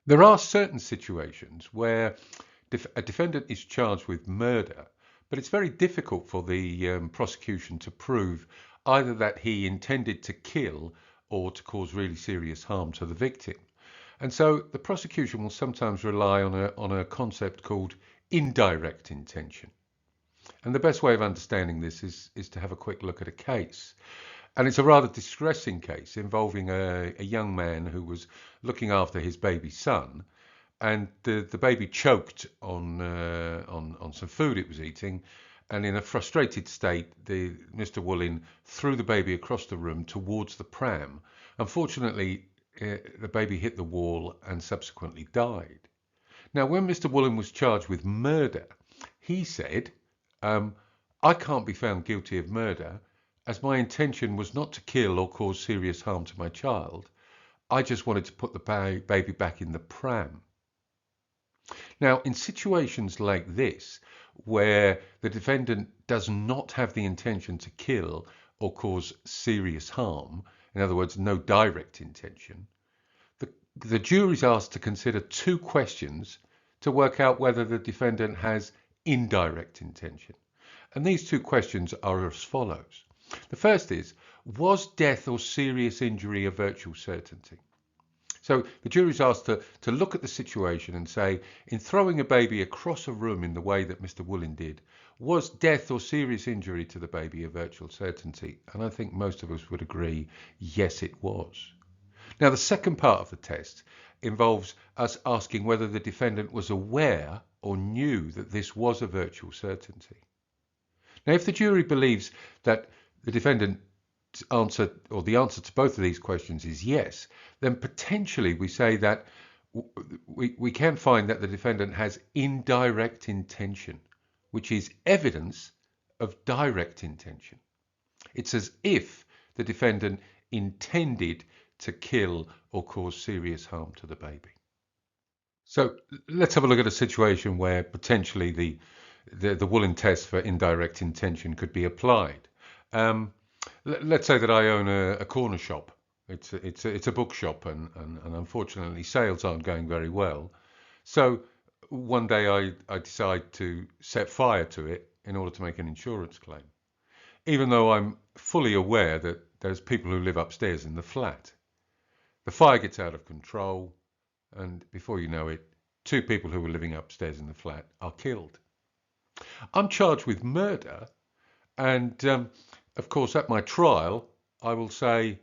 There are certain situations where a defendant is charged with murder, but it's very difficult for the prosecution to prove either that he intended to kill or to cause really serious harm to the victim. And so the prosecution will sometimes rely on a concept called indirect intention. And the best way of understanding this is to have a quick look at a case. And it's a rather distressing case involving a young man who was looking after his baby son, and the baby choked on some food it was eating, and in a frustrated state, Mr. Woollin threw the baby across the room towards the pram. Unfortunately, the baby hit the wall and subsequently died. Now, when Mr. Woollin was charged with murder, he said, I can't be found guilty of murder as my intention was not to kill or cause serious harm to my child. I just wanted to put the baby back in the pram. Now, in situations like this, where the defendant does not have the intention to kill or cause serious harm, in other words, no direct intention, the jury is asked to consider two questions to work out whether the defendant has indirect intention. And these two questions are as follows. The first is, was death or serious injury a virtual certainty? So the jury is asked to look at the situation and say, in throwing a baby across a room in the way that Mr. Woollin did, was death or serious injury to the baby a virtual certainty? And I think most of us would agree, yes, it was. Now, the second part of the test involves us asking whether the defendant was aware or knew that this was a virtual certainty. Now, if the jury believes that the defendant's answer, or the answer to both of these questions, is yes, then potentially we say that we can find that the defendant has indirect intention, which is evidence of direct intention. It's as if the defendant intended to kill or cause serious harm to the baby. So let's have a look at a situation where potentially the Woollin test for indirect intention could be applied. Let's say that I own a corner shop. It's a bookshop, and unfortunately sales aren't going very well. So one day I decide to set fire to it in order to make an insurance claim, even though I'm fully aware that there's people who live upstairs in the flat. The fire gets out of control, and before you know it, two people who were living upstairs in the flat are killed. I'm charged with murder, and of course at my trial I will say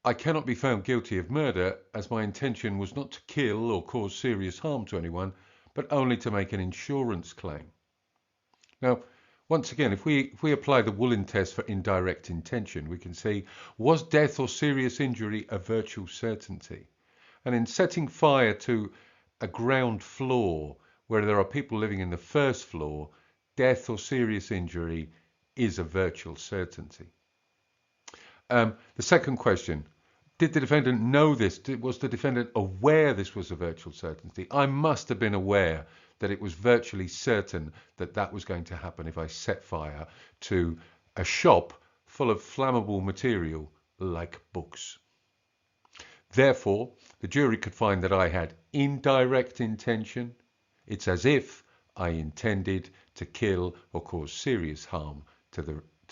I cannot be found guilty of murder as my intention was not to kill or cause serious harm to anyone, but only to make an insurance claim. Now, once again, if we apply the Woollin test for indirect intention, we can see, was death or serious injury a virtual certainty? And in setting fire to a ground floor where there are people living in the first floor, death or serious injury is a virtual certainty. The second question, did the defendant know this? Was the defendant aware this was a virtual certainty? I must have been aware that it was virtually certain that that was going to happen if I set fire to a shop full of flammable material like books. Therefore, the jury could find that I had indirect intention. It's as if I intended to kill or cause serious harm to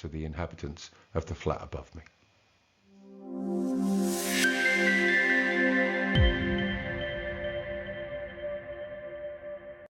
the inhabitants of the flat above me.